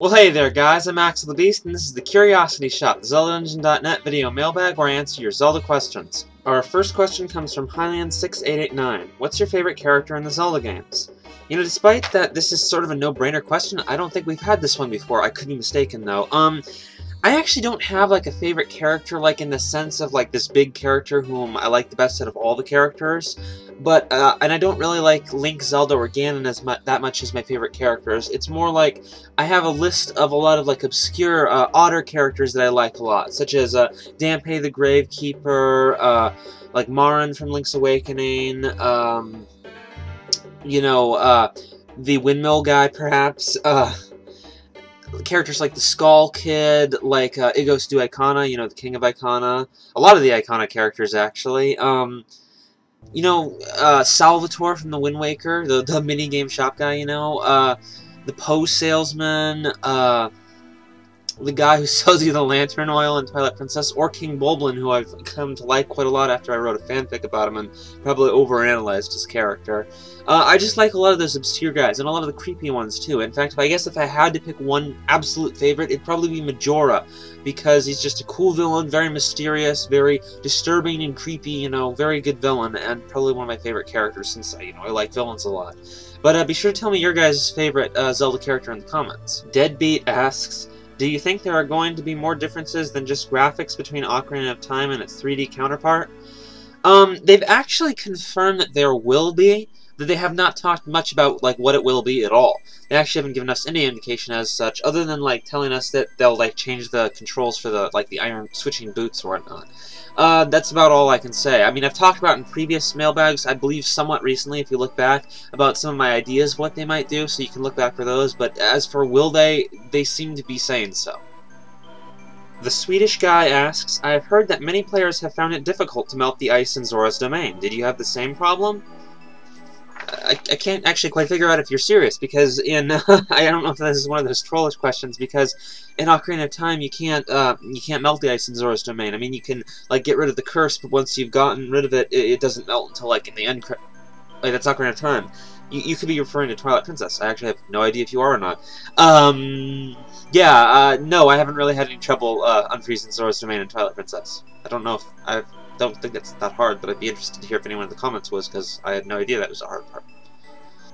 Well, hey there, guys. I'm Axel the Beast, and this is the Curiosity Shop, the ZeldaDungeon.net video mailbag where I answer your Zelda questions. Our first question comes from Hylian6889. What's your favorite character in the Zelda games? You know, despite that this is sort of a no-brainer question, I don't think we've had this one before. I could be mistaken, though. I actually don't have, like, a favorite character, like, in the sense of, like, this big character whom I like the best out of all the characters. But, and I don't really like Link, Zelda, or Ganon that much as my favorite characters. It's more like, I have a list of a lot of, like, obscure, odder characters that I like a lot, such as, Dampé the Gravekeeper, like, Marin from Link's Awakening, you know, the Windmill guy, perhaps, characters like the Skull Kid, like, Igos du Icona, you know, the King of Icona, a lot of the Icona characters, actually, you know, Salvatore from the Wind Waker, the minigame shop guy, you know, the Poe salesman, the guy who sells you the lantern oil in Twilight Princess, or King Bulblin, who I've come to like quite a lot after I wrote a fanfic about him and probably overanalyzed his character. I just like a lot of those obscure guys, and a lot of the creepy ones, too. In fact, I guess if I had to pick one absolute favorite, it'd probably be Majora, because he's just a cool villain, very mysterious, very disturbing and creepy, you know, very good villain, and probably one of my favorite characters since, you know, I like villains a lot. But be sure to tell me your guys' favorite Zelda character in the comments. Deadbeat asks, do you think there are going to be more differences than just graphics between Ocarina of Time and its 3D counterpart? They've actually confirmed that there will be, that they have not talked much about, like, what it will be at all. They actually haven't given us any indication as such, other than, like, telling us that they'll, like, change the controls for the, like, the iron switching boots or whatnot. That's about all I can say. I mean, I've talked about in previous mailbags, I believe somewhat recently, if you look back, about some of my ideas of what they might do, so you can look back for those, but as for will they seem to be saying so. The Swedish guy asks, I have heard that many players have found it difficult to melt the ice in Zora's domain. Did you have the same problem? I can't actually quite figure out if you're serious, because in I don't know if this is one of those trollish questions, because in Ocarina of Time you can't melt the ice in Zora's domain. I mean, you can, like, get rid of the curse, but once you've gotten rid of it, it doesn't melt until, like, in the end. Like, that's Ocarina of Time. You could be referring to Twilight Princess. I actually have no idea if you are or not. Yeah, no, I haven't really had any trouble unfreezing Zora's domain in Twilight Princess. I don't know if I don't think it's that hard, but I'd be interested to hear if anyone in the comments was, because I had no idea that was a hard part.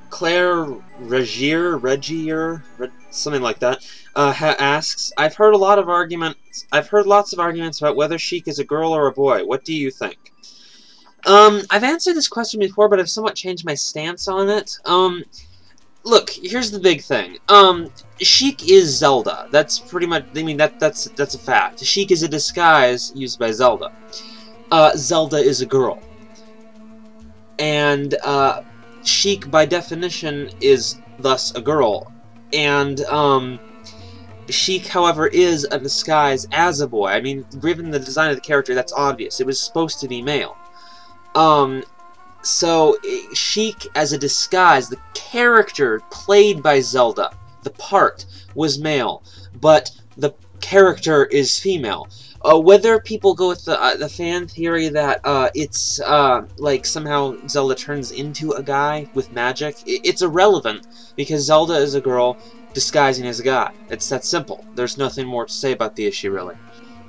Claire Regier, something like that, asks, I've heard lots of arguments about whether Sheik is a girl or a boy. What do you think? I've answered this question before, but I've somewhat changed my stance on it. Look, here's the big thing. Sheik is Zelda. That's pretty much, I mean, that's a fact. Sheik is a disguise used by Zelda. Zelda is a girl. And, Sheik, by definition, is thus a girl. And, Sheik, however, is a disguise as a boy. I mean, given the design of the character, that's obvious. It was supposed to be male. So, Sheik as a disguise, the character played by Zelda, the part, was male, but the character is female. Whether people go with the fan theory that it's like somehow Zelda turns into a guy with magic, it's irrelevant, because Zelda is a girl disguising as a guy. It's that simple. There's nothing more to say about the issue, really.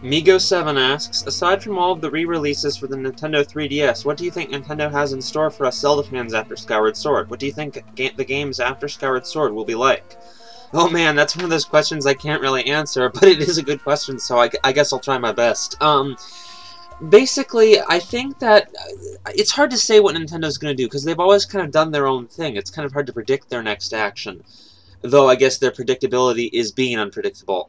Migo7 asks, aside from all of the re-releases for the Nintendo 3DS, what do you think Nintendo has in store for us Zelda fans after Skyward Sword? What do you think the games after Skyward Sword will be like? Oh man, that's one of those questions I can't really answer, but it is a good question, so I guess I'll try my best. Basically, I think that it's hard to say what Nintendo's going to do, because they've always kind of done their own thing. It's kind of hard to predict their next action. Though I guess their predictability is being unpredictable.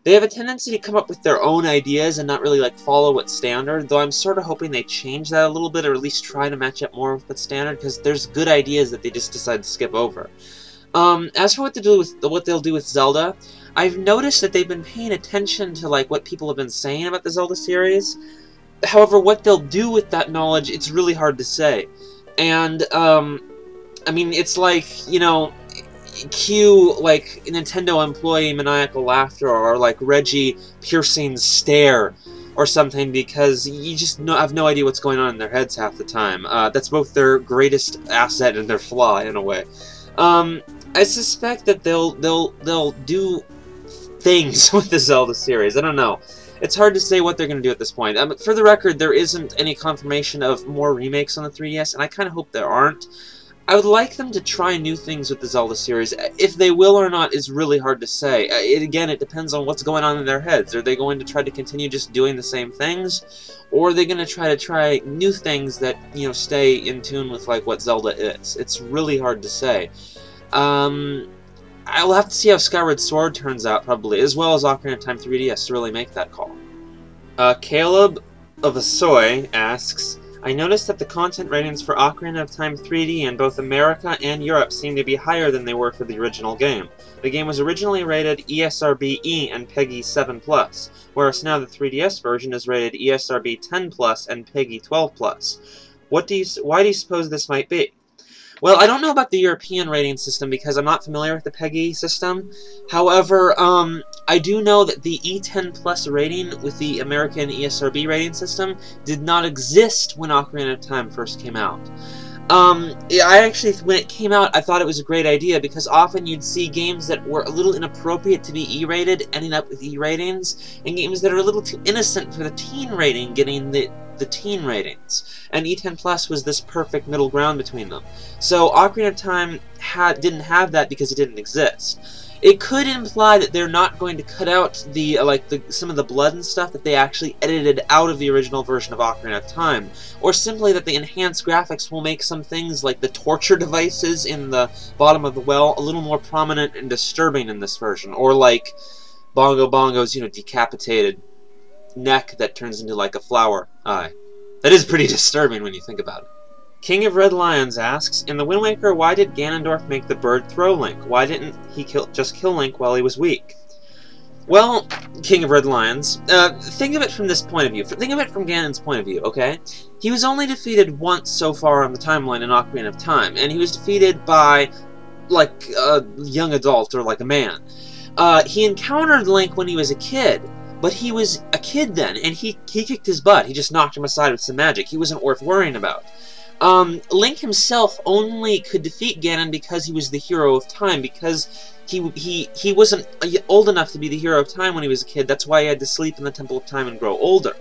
They have a tendency to come up with their own ideas and not really, like, follow what's standard, though I'm sort of hoping they change that a little bit, or at least try to match up more with what's standard, because there's good ideas that they just decide to skip over. As for what they'll do with Zelda, I've noticed that they've been paying attention to, like, what people have been saying about the Zelda series. However, what they'll do with that knowledge, it's really hard to say. And, I mean, it's like, you know, cue, like, Nintendo employee maniacal laughter, or, like, Reggie piercing stare, or something, because you just have no idea what's going on in their heads half the time. That's both their greatest asset and their flaw, in a way. I suspect that they'll do things with the Zelda series. I don't know. It's hard to say what they're going to do at this point. For the record, there isn't any confirmation of more remakes on the 3DS, and I kind of hope there aren't. I would like them to try new things with the Zelda series. If they will or not is really hard to say. Again, it depends on what's going on in their heads. Are they going to try to continue just doing the same things? Or are they going to try new things that, you know, stay in tune with, like, what Zelda is? It's really hard to say. I'll have to see how Skyward Sword turns out, probably, as well as Ocarina of Time 3DS to really make that call. Caleb of Asoy asks, I noticed that the content ratings for Ocarina of Time 3D in both America and Europe seem to be higher than they were for the original game. The game was originally rated ESRB-E and PEGI 7+, whereas now the 3DS version is rated ESRB 10+ and PEGI 12+. Why do you suppose this might be? Well, I don't know about the European rating system because I'm not familiar with the PEGI system. However, I do know that the E10+ rating with the American ESRB rating system did not exist when Ocarina of Time first came out. I actually, when it came out, I thought it was a great idea because often you'd see games that were a little inappropriate to be E-rated ending up with E ratings, and games that are a little too innocent for the teen rating getting the teen ratings. And E10+ was this perfect middle ground between them. So Ocarina of Time didn't have that because it didn't exist. It could imply that they're not going to cut out the some of the blood and stuff that they actually edited out of the original version of Ocarina of Time, or simply that the enhanced graphics will make some things like the torture devices in the bottom of the well a little more prominent and disturbing in this version, or like Bongo Bongo's, you know, decapitated neck that turns into like a flower eye. That is pretty disturbing when you think about it. King of Red Lions asks, in the Wind Waker, why did Ganondorf make the bird throw Link? Why didn't he just kill Link while he was weak? Well, King of Red Lions, think of it from this point of view. Think of it from Ganon's point of view, okay? He was only defeated once so far on the timeline in Ocarina of Time, and he was defeated by, like, a young adult or like a man. He encountered Link when he was a kid, but he was a kid then, and he kicked his butt. He just knocked him aside with some magic. He wasn't worth worrying about. Link himself only could defeat Ganon because he was the hero of time, because he wasn't old enough to be the hero of time when he was a kid. That's why he had to sleep in the Temple of Time and grow older.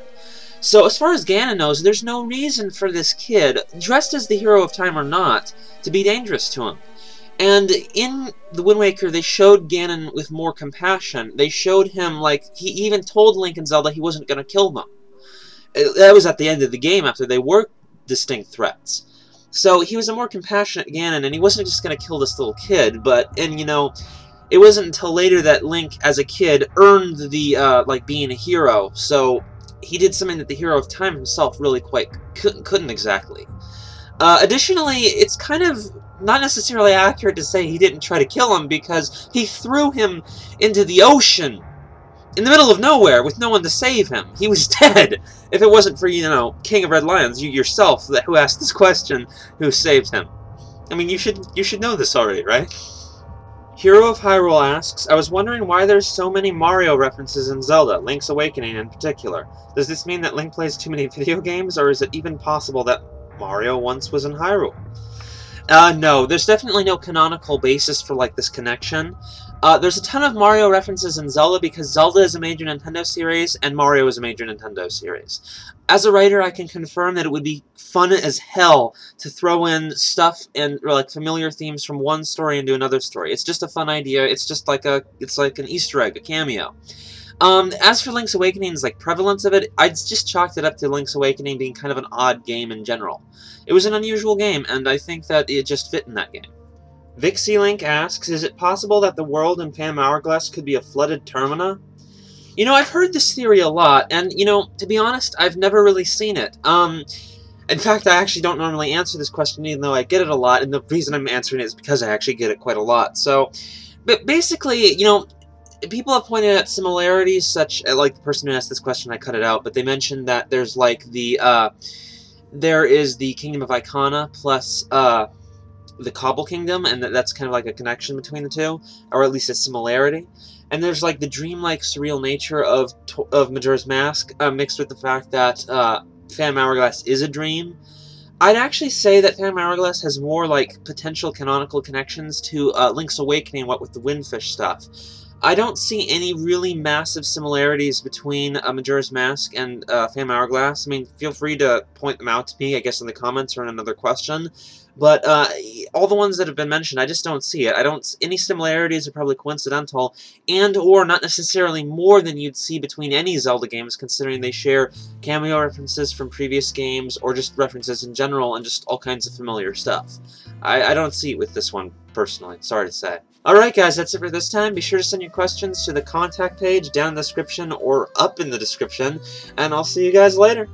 So as far as Ganon knows, there's no reason for this kid, dressed as the hero of time or not, to be dangerous to him. And in the Wind Waker, they showed Ganon with more compassion. They showed him, like, he even told Link and Zelda he wasn't going to kill them. That was at the end of the game, after they were distinct threats. So he was a more compassionate Ganon, and he wasn't just going to kill this little kid, and you know, it wasn't until later that Link, as a kid, earned the, like, being a hero, so he did something that the hero of time himself really quite couldn't exactly. Additionally, it's kind of not necessarily accurate to say he didn't try to kill him, because he threw him into the ocean in the middle of nowhere with no one to save him. He was dead. If it wasn't for, you know, King of Red Lions, you yourself, who asked this question, who saved him. I mean, you should know this already, right? Hero of Hyrule asks, I was wondering why there's so many Mario references in Zelda, Link's Awakening in particular. Does this mean that Link plays too many video games, or is it even possible that Mario once was in Hyrule? No, there's definitely no canonical basis for, like, this connection. There's a ton of Mario references in Zelda because Zelda is a major Nintendo series and Mario is a major Nintendo series. As a writer, I can confirm that it would be fun as hell to throw in stuff and, like, familiar themes from one story into another story. It's just a fun idea. It's just like it's like an Easter egg, a cameo. As for Link's Awakening's, like, prevalence of it, I'd just chalked it up to Link's Awakening being kind of an odd game in general. It was an unusual game, and I think that it just fit in that game. Vixie Link asks, is it possible that the world in Phantom Hourglass could be a flooded Termina? You know, I've heard this theory a lot, and, you know, to be honest, I've never really seen it. In fact, I actually don't normally answer this question, even though I get it a lot, and the reason I'm answering it is because I actually get it quite a lot. So, but basically, you know, people have pointed out similarities, such, like the person who asked this question, I cut it out, but they mentioned that there's, like, there is the Kingdom of Icona plus, the Cobble Kingdom, and that's kind of like a connection between the two, or at least a similarity. And there's, like, the dreamlike, surreal nature of Majora's Mask, mixed with the fact that Phantom Hourglass is a dream. I'd actually say that Phantom Hourglass has more, like, potential canonical connections to Link's Awakening, what with the Windfish stuff. I don't see any really massive similarities between Majora's Mask and Phantom Hourglass. I mean, feel free to point them out to me, I guess, in the comments or in another question. But all the ones that have been mentioned, I just don't see it. Any similarities are probably coincidental, and or not necessarily more than you'd see between any Zelda games, considering they share cameo references from previous games, or just references in general, and just all kinds of familiar stuff. I don't see it with this one, personally. Sorry to say. Alright guys, that's it for this time. Be sure to send your questions to the contact page down in the description or up in the description, and I'll see you guys later.